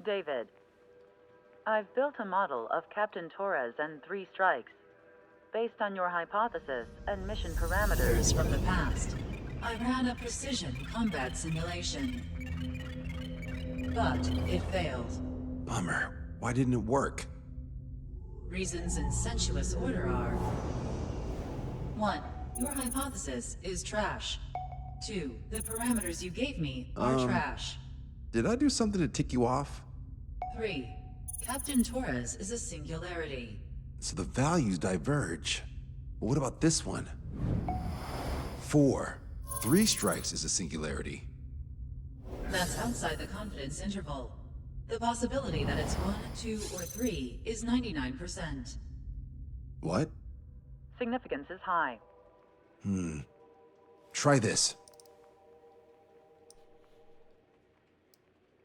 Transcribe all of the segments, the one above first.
David, I've built a model of Captain Torres and 3 strikes. Based on your hypothesis and mission parameters From the past, I ran a precision combat simulation. But it failed. Bummer. Why didn't it work? Reasons in sensuous order are: 1. Your hypothesis is trash. 2. The parameters you gave me are trash. Did I do something to tick you off? 3. Captain Torres is a singularity. So the values diverge. But what about this one? 4. 3 strikes is a singularity. That's outside the confidence interval. The possibility that it's 1, 2, or 3 is 99%. What? significance is high. Try this.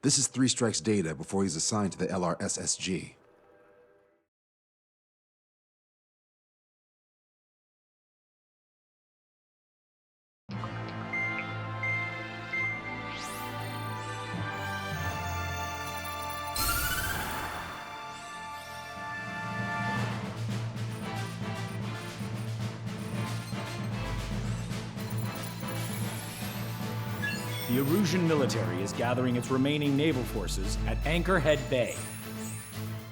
This is 3 Strike's data before he's assigned to the LRSSG. The Erusian military is gathering its remaining naval forces at Anchorhead Bay.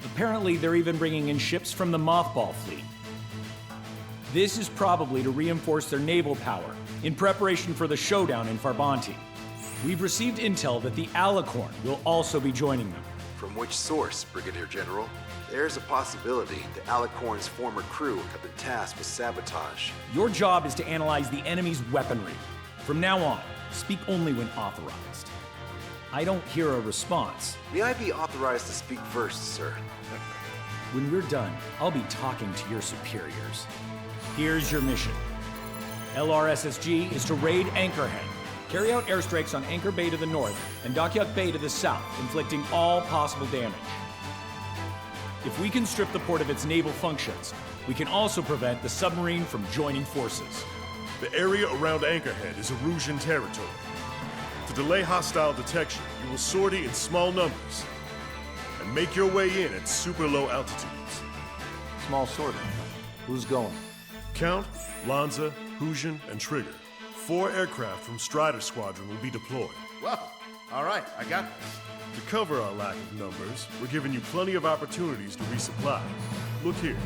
Apparently, they're even bringing in ships from the Mothball fleet. This is probably to reinforce their naval power in preparation for the showdown in Farbanti. We've received intel that the Alicorn will also be joining them. From which source, Brigadier General? There's a possibility the Alicorn's former crew have been tasked with sabotage. Your job is to analyze the enemy's weaponry. From now on, speak only when authorized. I don't hear a response. May I be authorized to speak first, sir? When we're done, I'll be talking to your superiors. Here's your mission. LRSSG is to raid Anchorhead, carry out airstrikes on Anchor Bay to the north and Dockyuk Bay to the south, inflicting all possible damage. If we can strip the port of its naval functions, we can also prevent the submarine from joining forces. The area around Anchorhead is Erusian territory. To delay hostile detection, you will sortie in small numbers and make your way in at super low altitudes. Small sorting. Who's going? Count, Lanza, Hujan, and Trigger. 4 aircraft from Strider Squadron will be deployed. Well, all right, I got this. To cover our lack of numbers, we're giving you plenty of opportunities to resupply. Look here,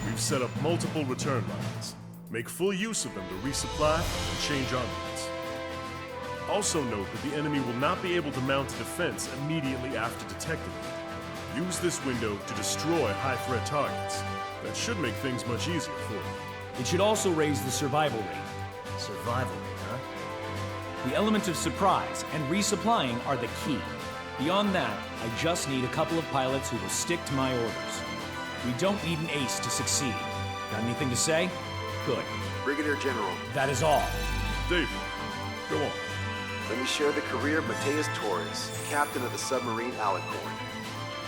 we've set up multiple return lines. Make full use of them to resupply and change armaments. Also note that the enemy will not be able to mount a defense immediately after detecting you. Use this window to destroy high-threat targets. That should make things much easier for you. It should also raise the survival rate. Survival rate, huh? The element of surprise and resupplying are the key. Beyond that, I just need a couple of pilots who will stick to my orders. We don't need an ace to succeed. Got anything to say? Good. Brigadier General, That is all. David, go on. let me share the career of Mateus Torres, captain of the submarine Alicorn.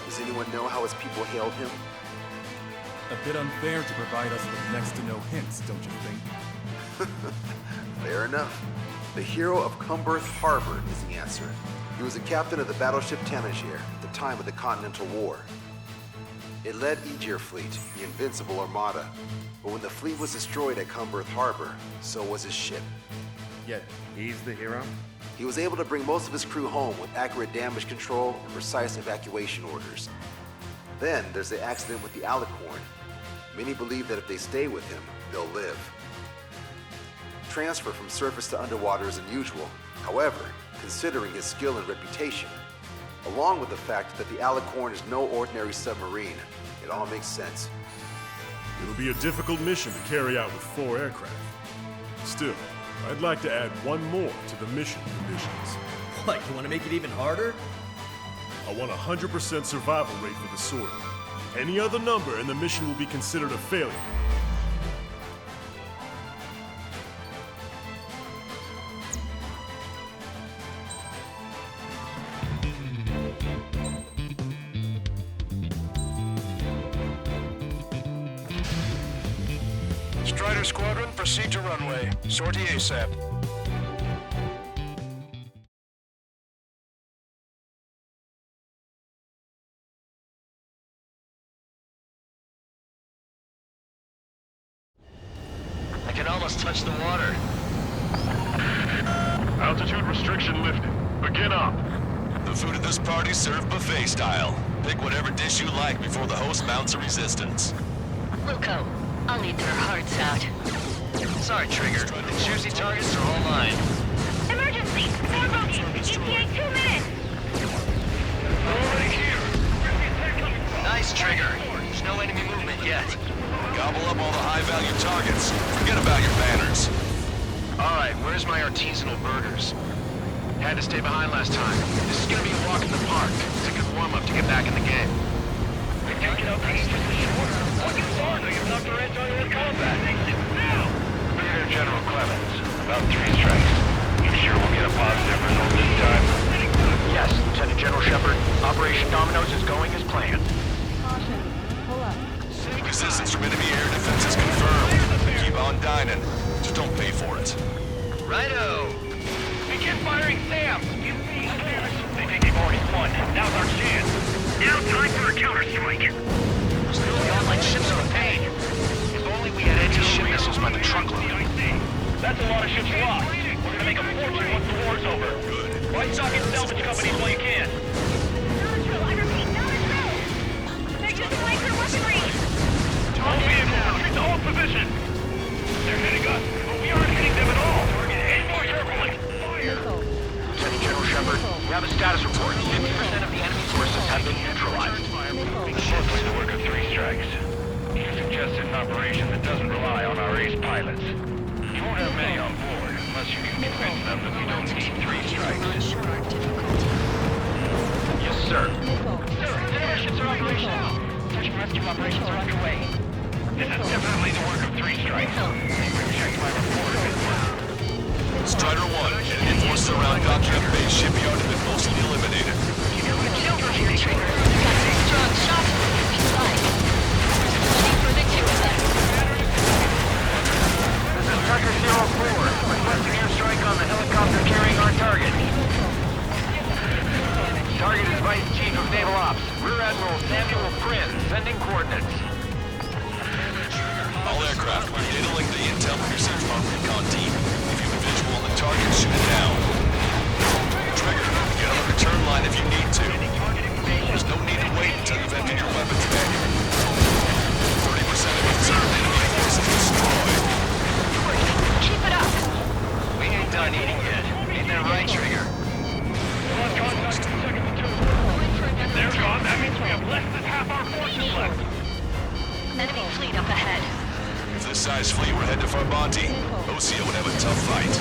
Does anyone know how his people hailed him? A bit unfair to provide us with next to no hints, don't you think? Fair enough. The hero of Cumberth Harbor is the answer. He was a captain of the battleship Tanager at the time of the Continental War. It led Aegir Fleet, the Invincible Armada. But when the fleet was destroyed at Cumberth Harbor, so was his ship. Yet, he's the hero? He was able to bring most of his crew home with accurate damage control and precise evacuation orders. Then there's the accident with the Alicorn. Many believe that if they stay with him, they'll live. Transfer from surface to underwater is unusual. However, considering his skill and reputation, along with the fact that the Alicorn is no ordinary submarine, it all makes sense. It'll be a difficult mission to carry out with 4 aircraft. Still, I'd like to add one more to the mission conditions. What, you want to make it even harder? I want 100% survival rate for the sortie. Any other number and the mission will be considered a failure. Strider Squadron, proceed to runway. Sortie ASAP. almost touched the water. Altitude restriction lifted. Begin up. The food at this party served buffet style. Pick whatever dish you like before the host mounts a resistance. Wilco, I'll need their hearts out. Sorry, Trigger. The juicy targets are all mine. Emergency! More bogey! ETA 2 minutes! Already here. Nice, Trigger. There's no enemy movement yet. Gobble up all the high-value targets. Forget about your banners. Alright, where's my artisanal burgers? Had to stay behind last time. This is gonna be a walk in the park. It's a good warm-up to get back in the game. We're taking out these position order. Looking farther, you've knocked the Reds on with combat. Now! Brigadier General Clemens, about 3 strikes. You sure we'll get a positive result this time? Yes, Lieutenant General Shepard. Operation Dominoes is going as planned. Caution. Pull up. Resistance from enemy air defense is confirmed. Keep on dining. Just don't pay for it. Righto! Begin firing Sam! They think they've already won. Now's our chance. Now time for a counterstrike. Still, the online ships are a pain. If only we had anti-ship missiles by the truckload. That's a lot of ships lost. We're gonna make a fortune once the war's over. Good. Find socket salvage companies while you can. Non-drill, I repeat, non-drill! They're using laser weaponry! All vehicles, retreat to hold position. They're hitting us, but we aren't hitting them at all. Aim more carefully. Fire! Lieutenant General Shepard, we have a status report. 50% of the enemy forces have been neutralized. Simply the work of 3 strikes. You suggested an operation that doesn't rely on our ace pilots. You won't have many on board, unless you can convince them that we don't need 3 strikes. Yes, sir. Sir, the ships are operational. Search and rescue operations are underway. This is definitely the work of 3 strikes. Check my report. Strider 1, enemy forces around Dockyard Base shipyard have been mostly eliminated. Silver here, Trigger. Got 6 strong shots on the UV flag. Waiting for the two of them. This is Tucker 04, requesting airstrike on the helicopter carrying our target. Target is Vice Chief of Naval Ops, Rear Admiral Samuel Prin, sending coordinates. All aircraft, data link the intel received from our recon team. If you have a visual on the target, shoot it down. Trigger, get on the return line if you need to. There's no need to wait until you've emptied your weapons manual. 30% of observed enemy forces destroyed. Keep it up! We ain't done eating yet. Ain't that right, Trigger? They're gone. That means we have less than half our forces left. Enemy fleet up ahead. If this size fleet were headed to Farbanti, OCO would have a tough fight.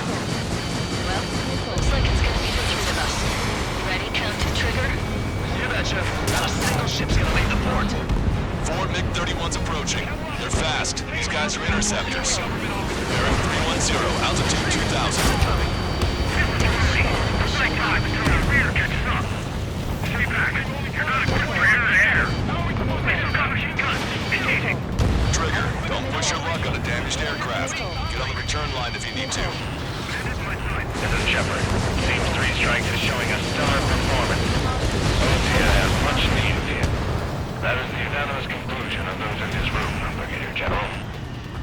Well, looks like it's gonna be the 3 of us. Ready, Captain Trigger? You betcha. Not a single ship's gonna make the port. 4 MiG-31s approaching. They're fast. These guys are interceptors. Bearing 310, altitude 2,000. Strike time until the rear catches up. Stay back. You're not equipped for air-to-air. They still got machine guns. Engaging. Trigger, don't push your luck on a damaged aircraft. Get on the return line if you need to. This is Shepard. Team 3 strikes is showing a stellar performance. OCO has much needed here. That is the unanimous conclusion of those in this room, Brigadier General.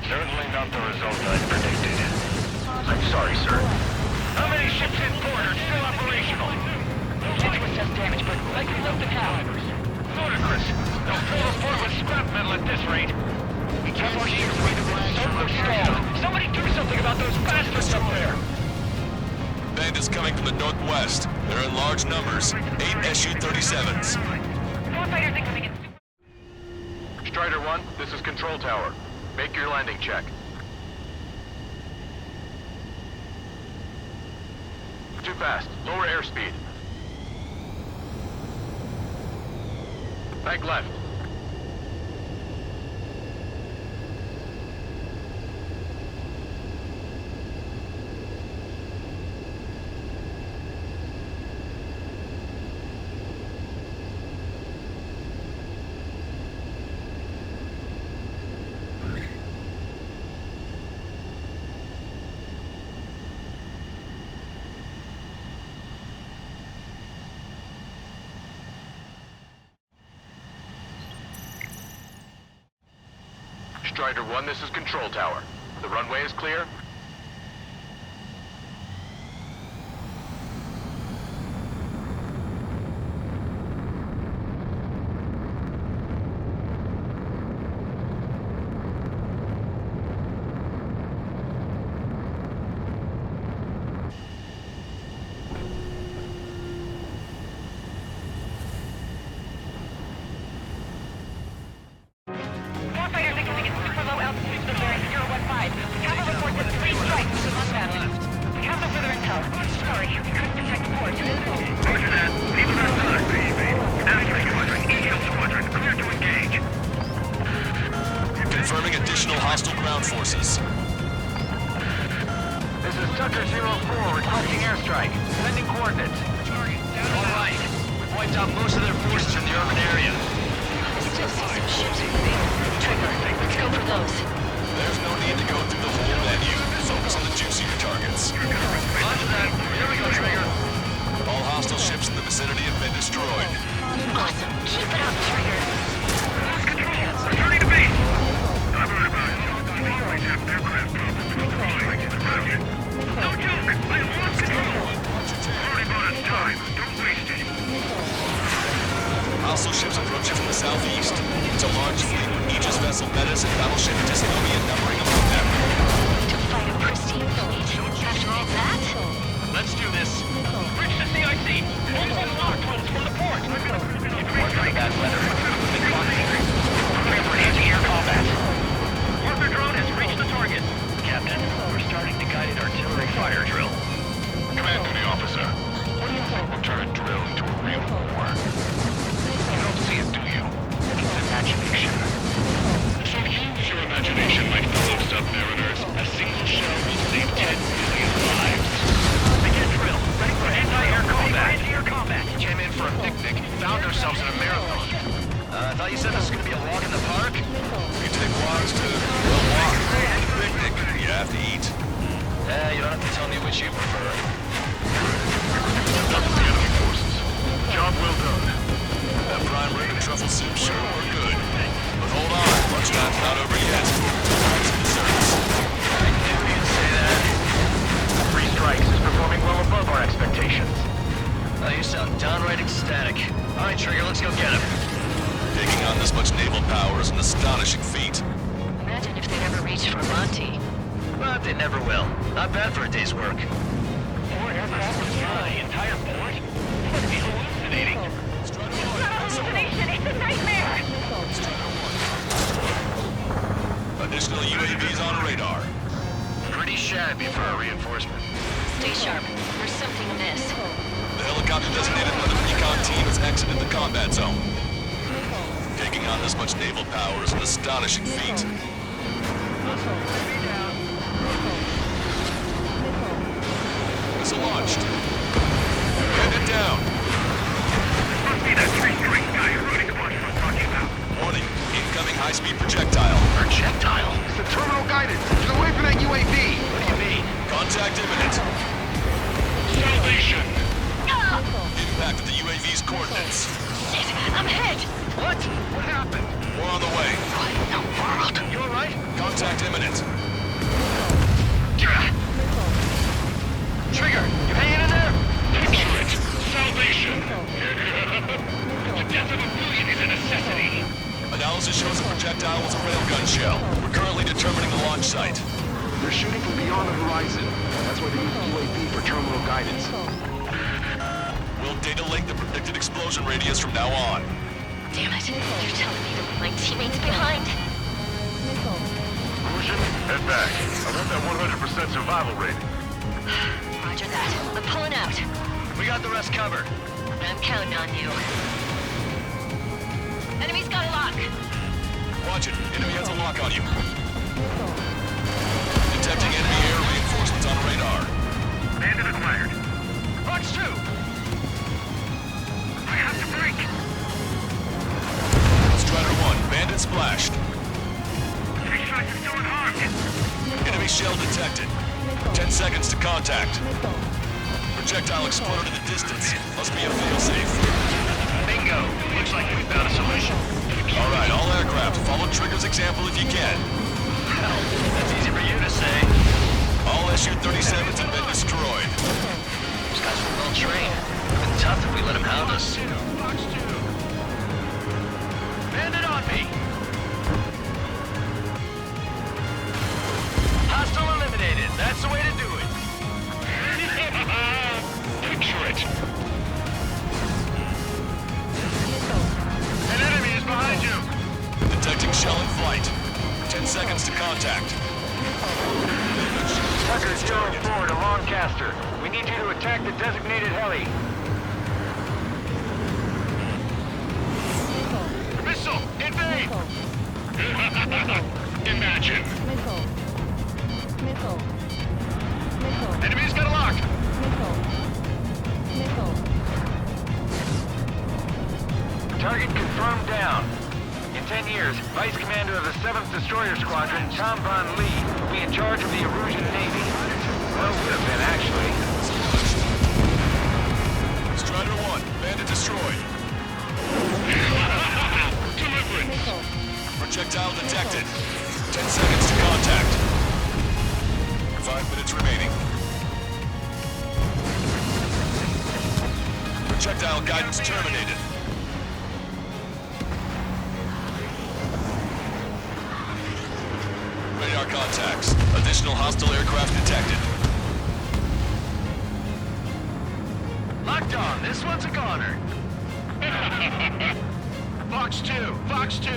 Certainly not the result I predicted. I'm sorry, sir. How many ships in port are still operational? Can't assess damage, but I can look the calibers. Ludicrous. They'll fill the port with scrap metal at this rate. We can't keep the stalled. Somebody do something about those bastards up there! Bandits coming from the northwest. They're in large numbers. 8 Su-37s. Warfighter thinks we can... Strider 1, this is Control Tower. Make your landing check. Too fast. Lower airspeed. Bank left. Strider 1, this is Control Tower. The runway is clear? Warfighters incoming at super low altitude to the bearing 015. Kappa reports at 3 strikes to the battle. We have no further intel. Sorry, we couldn't detect the port. Roger that. Leave it outside. Alpha Squadron, EO Squadron, clear to engage. Confirming additional hostile ground forces. This is Tucker 04 requesting airstrike. Sending coordinates. All right. We've wiped out most of their forces in the urban area. Still see some ships moving. Trigger, let's go for those. There's no need to go through the whole menu. Focus on the juicier targets. Roger that. Here we go, Trigger. All hostile ships in the vicinity have been destroyed. Awesome. Keep it up, Trigger. Returning to base. I've heard about it. We always have aircraft problems with the flight. No joke. I lost control. Already bought us time. Don't waste it. Hostile ships approaching from the southeast. It's a large fleet with Aegis vessel Metis and battleship Dystonia numbering among them. To fight a pristine fleet. After all that? Let's do this. Bridge to CIC. Hold unlocked when it's from the port. Working in bad weather. Been caught. Clear for anti-air combat. Warfare drone has reached the target. Captain, we're starting to guided artillery fire drill. Command duty officer. What do you think will turn a drill into a real war? You don't see it, do you? It's imagination. So use your imagination, my fellow submariners. A single shell will save 10 million lives. Begin drill. Ready for anti-air combat. Anti-air combat. Came in for a picnic, found ourselves in a marathon. I thought you said this was going to be a walk in the park? We take walks to walk. Picnic. You have to eat. You don't have to tell me which you prefer. That's the enemy forces. Job well done. That prime rib and truffle soup sure were good. But hold on, lunchtime's not over yet. Some desserts. I knew you'd say that. 3 strikes is performing well above our expectations. Oh, you sound downright ecstatic. All right, Trigger, let's go get him. Taking on this much naval power is an astonishing feat. Imagine if they'd ever reached for Monty. But they never will. Not bad for a day's work. 4 aircraft in the entire port? Must be hallucinating. It's not hallucination, it's a nightmare! Additional UAVs on radar. Pretty shabby for a reinforcement. Stay sharp. There's something amiss. The helicopter designated by the recon team has exited the combat zone. Taking on this much naval power is an astonishing feat. Missile launched. Headed down. Must be that 3-strike guy running the bunch we're talking about. Warning. Incoming high-speed projectile. Projectile? It's the terminal guidance. Get away from that UAV. What do you mean? Contact imminent. Salvation! Impact of the UAV's coordinates. Shit, I'm hit! What? What happened? More on the way. What in the world? You alright? Contact imminent. Trigger, you hanging in there? Picture it! Salvation! The death of a million is a necessity. Analysis shows the projectile was a railgun shell. We're currently determining the launch site. They're shooting from beyond the horizon. That's why they use the UAV for terminal guidance. We'll data link the predicted explosion radius from now on. Damn it, you're telling me to leave my teammates behind? Illusion, head back. I want that 100% survival rate. Roger that. I'm pulling out. We got the rest covered. I'm counting on you. Enemy's got a lock. Watch it. Enemy has a lock on you. Detecting enemy air reinforcements on radar. Bandit acquired. Watch 2! I have to break. Strider 1, bandit splashed. 3 strikes is still unharmed. Enemy shell detected. 10 seconds to contact. Projectile exploded in the distance. Must be a failsafe. Bingo. Looks like we found a solution. Alright, all aircraft, follow Trigger's example if you can. Hell, that's easy for you to say. Fox 2, Fox 2. Bandit on me. Hostile eliminated. That's the way to do it. Picture it. An enemy is behind you. Detecting shell in flight. 10 seconds to contact. Tucker 04 to Lancaster. We need you to attack the designated heli. Missile! Invade! Imagine! Missile. Missile. Missile. Enemy's got a lock. Missile. Missile. Target confirmed down. In 10 years, Vice Commander of the 7th Destroyer Squadron, Tom Von Lee, will be in charge of the Erusian Navy. Well, would have been, actually. Strider 1, bandit destroyed. Deliverance! Missile. Projectile detected. 10 seconds to contact. 5 minutes remaining. Projectile guidance terminated. Radar contacts. Additional hostile aircraft detected. Locked on. This one's a goner. Fox 2, Fox 2.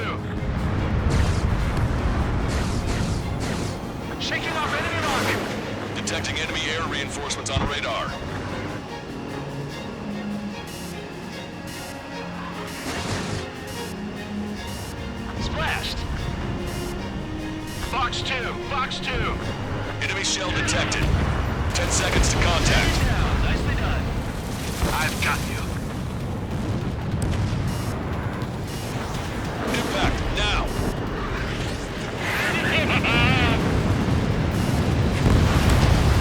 Shaking off enemy mark. Detecting enemy air reinforcements on radar. Splashed. Fox 2, Fox 2. Enemy shell detected. 10 seconds to contact. Nicely done. I've got you. Impact now.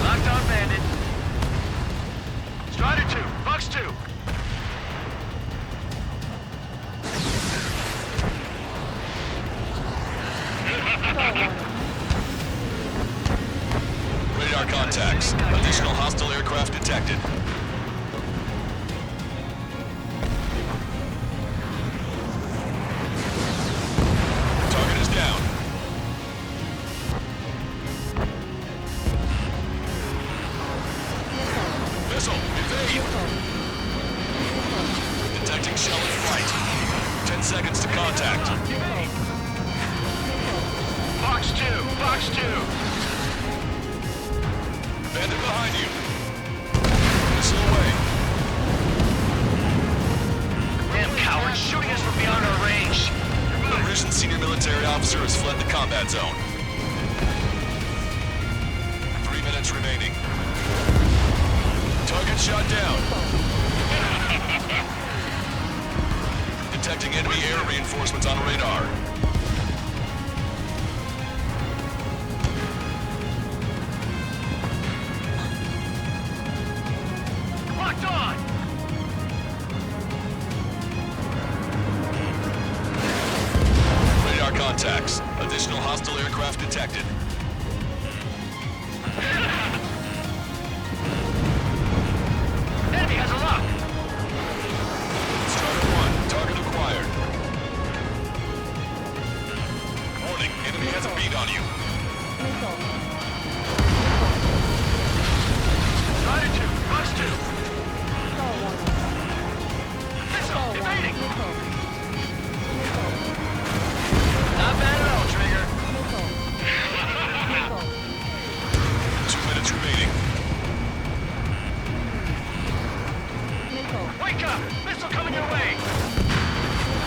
Locked on bandit. Strider 2, Fox 2. Radar contacts. Additional hostile aircraft detected. Target is down. Missile, evade! Detecting shell in flight. 10 seconds to contact. Fox 2, Fox 2. Bandit behind you. Missile away. Damn cowards shooting us from beyond our range. The Russian senior military officer has fled the combat zone. 3 minutes remaining. Target shot down. Detecting enemy air reinforcements on radar. Locked on. Radar contacts. Additional hostile aircraft detected. Enemy has a lock. Strider 1, target acquired. Warning, enemy has a beat on you. Missile. Strider 2, Fox 2. Stall warning. Missile, Stall warning. evading. Missile. Missile. Not bad at all, Trigger. Missile. Missile. 2 minutes remaining. Missile. Wake up! Missile coming your way.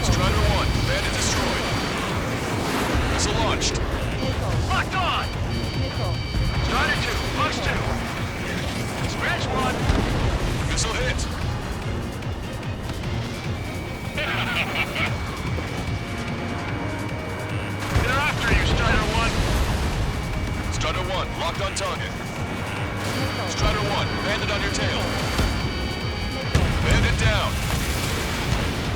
Strider 1, bandit destroyed. Missile launched. Missile. Locked on. Missile. Strider 2, Fox 2. Scratch one. Missile hit. They're after you, Strider 1. Strider 1, locked on target. Strider 1, bandit on your tail. Bandit down.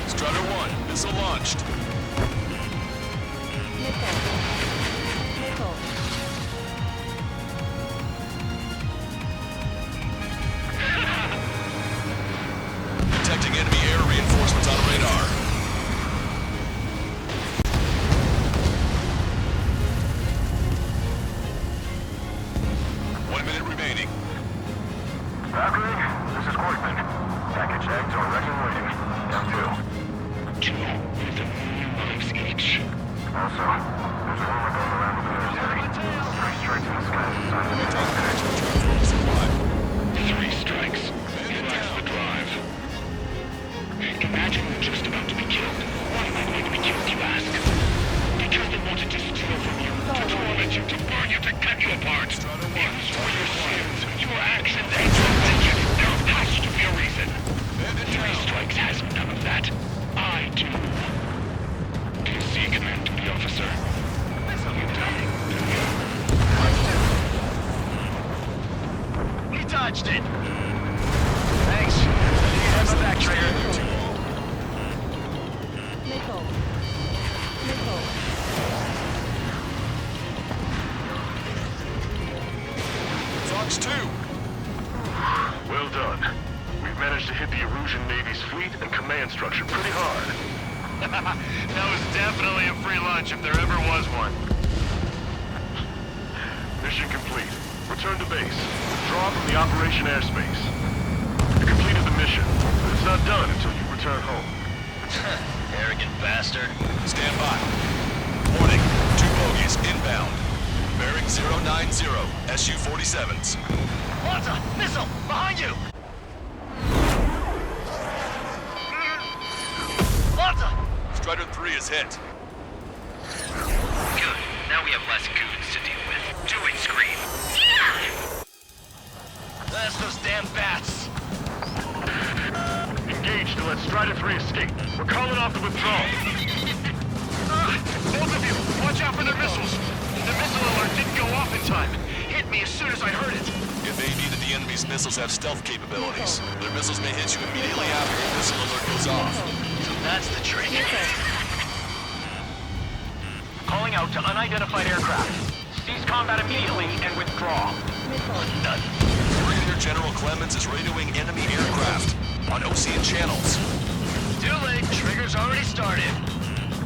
Strider 1, missile launched. Missile. Missile. Detecting enemy air Also, there's a rumor going around the military. 3 strikes in the sky is a sign of the 3 strikes. He lacks the drive. Imagine we're just about to be killed. Why am I going to be killed, you ask? Because they wanted to steal from you, to torment you, to burn you, to cut you apart. It was for your sins, your actions, and your vengeance. There has to be a reason. 3 strikes has none of that. I do. Do you see, Command Duty Officer? You don't, do you? We dodged it! Thanks. You have my back, Trigger. Nickel. Nickel. Fox 2! Well done. We've managed to hit the Erusian Navy's fleet and command structure pretty hard. That was definitely a free lunch if there ever was one. Mission complete. Return to base. Withdraw from the operation airspace. You completed the mission, but it's not done until you return home. Arrogant bastard. Stand by. Warning. 2 bogies inbound. Bearing 090, Su-47s. Lanza! Missile! Behind you! Lanza! Strider 3 is hit. Good. Now we have less goons to deal with. Do it, Scream. That's those damn bats. Engage to let Strider 3 escape. We're calling off the withdrawal. Both of you, watch out for their missiles. The missile alert didn't go off in time. Hit me as soon as I heard it. It may be that the enemy's missiles have stealth capabilities. Their missiles may hit you immediately after the missile alert goes off. So that's the trick. Calling out to unidentified aircraft. Cease combat immediately and withdraw. None. Brigadier General Clemens is radioing enemy aircraft on Ocean channels. Too late. Trigger's already started.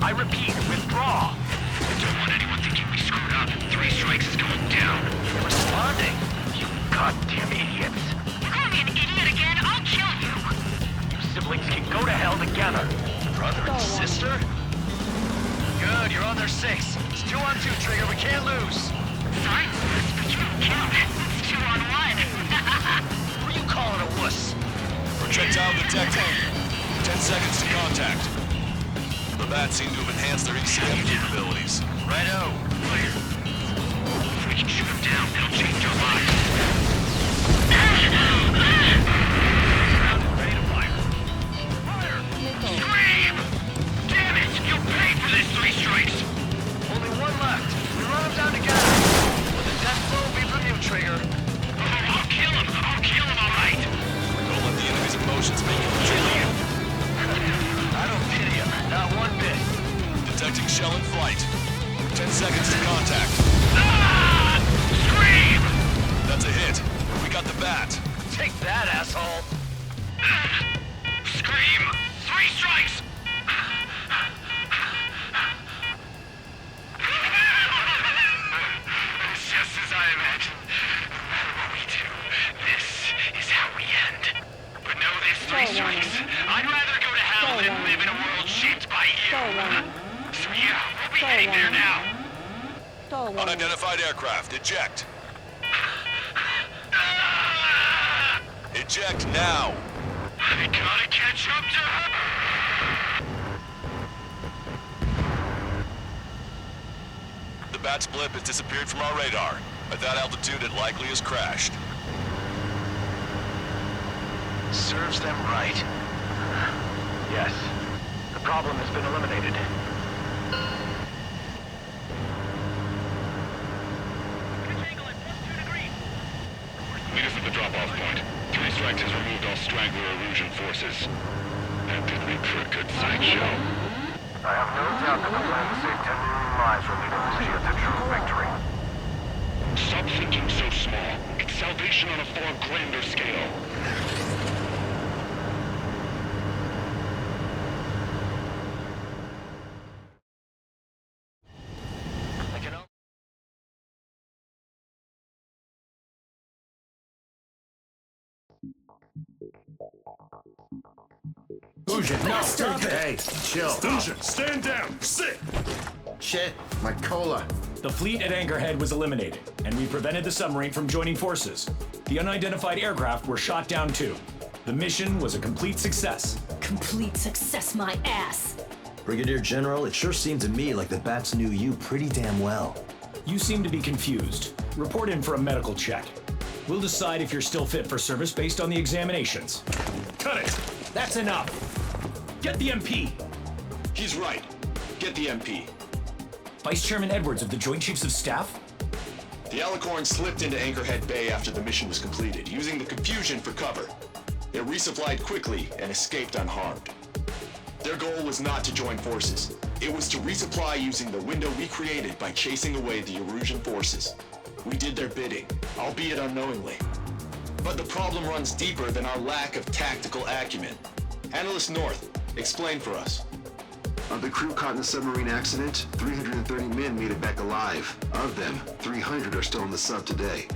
I repeat, withdraw. I don't want anyone thinking we screwed up. 3 strikes is going down. You're responding. You goddamn idiots. You call me an idiot again, I'll kill you. You siblings can go to hell together. Brother and sister? Good, you're on their 6. It's 2 on 2, Trigger. We can't lose. Fine, but you don't count. It's 2 on 1. Who are you calling a wuss? Projectile detected. 10 seconds to contact. The bats seem to have enhanced their ECM capabilities. Righto. Clear. If we can shoot him down, it'll change our lives. Ready to fire. Fire. Scream! Damn it! You'll pay for this, 3 strikes! Only 1 left. We run them down together. But the death blow will be from you, Trigger. Oh, I'll kill him! I'll kill him, all right! Don't let the enemy's emotions make him kill you. I don't pity him. Not one bit. Detecting shell in flight. 10 seconds to contact. Ah! Scream! That's a hit. We got the bat. Take that, asshole. Scream! 3 strikes! It's just as I imagined. No matter what we do, this is how we end. But know this, 3 strikes. I'd rather go to hell than live in a world shaped by you. So yeah, we'll be heading there now. Unidentified aircraft. Eject. Eject now. I gotta catch up to her. The bat's blip has disappeared from our radar. At that altitude, it likely has crashed. Serves them right. Yes. The problem has been eliminated. Meet us at the drop-off point. 3 strikes has removed all straggler Erusian forces. That did make for a good sideshow. I have no doubt that the plan to save 10 million lives will lead Erusia to true victory. Stop thinking so small. It's salvation on a far grander scale. Ujian, no! Stop it! Hey, chill. Ujian, stand down! Sit! Shit, my cola. The fleet at Anchorhead was eliminated, and we prevented the submarine from joining forces. The unidentified aircraft were shot down too. The mission was a complete success. Complete success, my ass. Brigadier General, it sure seemed to me like the Bats knew you pretty damn well. You seem to be confused. Report in for a medical check. We'll decide if you're still fit for service based on the examinations. Cut it! That's enough! Get the MP! He's right. Get the MP. Vice Chairman Edwards of the Joint Chiefs of Staff? The Alicorn slipped into Anchorhead Bay after the mission was completed, using the confusion for cover. They resupplied quickly and escaped unharmed. Their goal was not to join forces. It was to resupply using the window we created by chasing away the Erusian forces. We did their bidding, albeit unknowingly. But the problem runs deeper than our lack of tactical acumen. Analyst North, explain for us. Of the crew caught in the submarine accident, 330 men made it back alive. Of them, 300 are still in the sub today.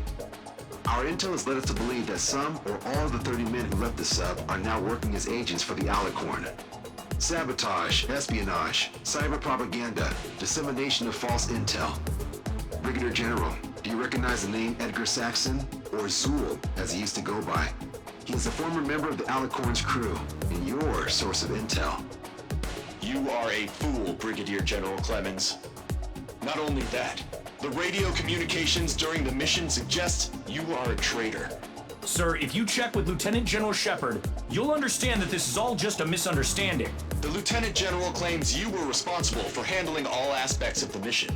Our intel has led us to believe that some or all of the 30 men who left the sub are now working as agents for the Alicorn. Sabotage, espionage, cyber propaganda, dissemination of false intel. Brigadier General, do you recognize the name Edgar Saxon, or Zool, as he used to go by? He is a former member of the Alicorn's crew, and your source of intel. You are a fool, Brigadier General Clemens. Not only that, the radio communications during the mission suggest you are a traitor. Sir, if you check with Lieutenant General Shepard, you'll understand that this is all just a misunderstanding. The Lieutenant General claims you were responsible for handling all aspects of the mission.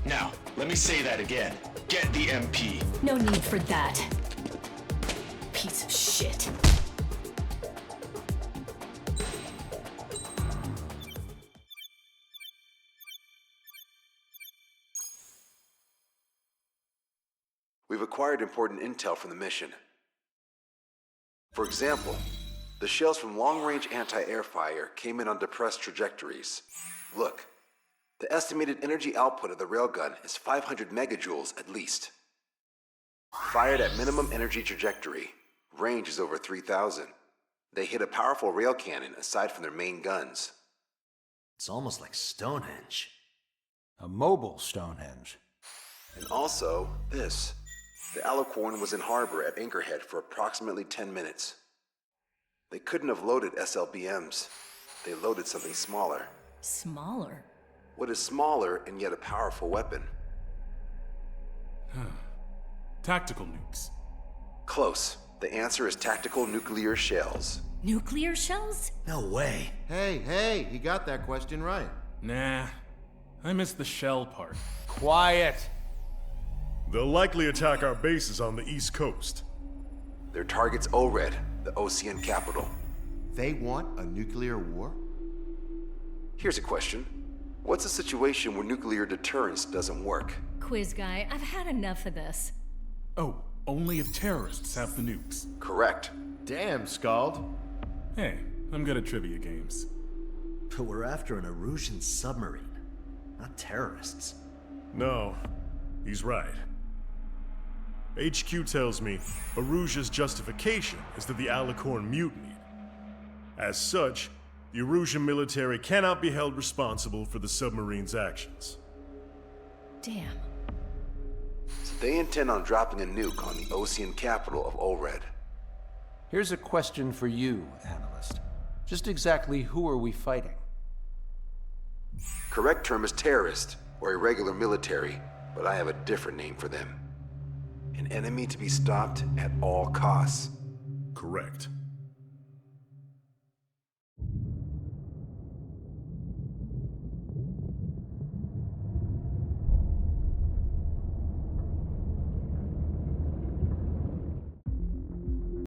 Now, let me say that again. Get the MP. No need for that. Piece of shit. We've acquired important intel from the mission. For example, the shells from long-range anti-air fire came in on depressed trajectories. Look, the estimated energy output of the railgun is 500 megajoules at least. Fired at minimum energy trajectory, range is over 3,000. They hit a powerful rail cannon aside from their main guns. It's almost like Stonehenge. A mobile Stonehenge. And also, this. The Alicorn was in harbor at Anchorhead for approximately 10 minutes. They couldn't have loaded SLBMs. They loaded something smaller. Smaller? What is smaller and yet a powerful weapon? Tactical nukes. Close. The answer is tactical nuclear shells. Nuclear shells? No way. Hey, he got that question right. Nah, I missed the shell part. Quiet. They'll likely attack our bases on the East Coast. Their target's ORED, the Ocean capital. They want a nuclear war? Here's a question. What's a situation where nuclear deterrence doesn't work? Quiz guy, I've had enough of this. Oh, only if terrorists have the nukes. Correct. Damn, Scald. Hey, I'm good at trivia games. But we're after an Erusian submarine, not terrorists. No, he's right. HQ tells me Erusia's justification is that the Alicorn mutinied. As such, the Erusian military cannot be held responsible for the submarine's actions. Damn. So they intend on dropping a nuke on the Ocean capital of ORED. Here's a question for you, analyst. Just exactly who are we fighting? Correct term is terrorist, or irregular military, but I have a different name for them. An enemy to be stopped at all costs. Correct.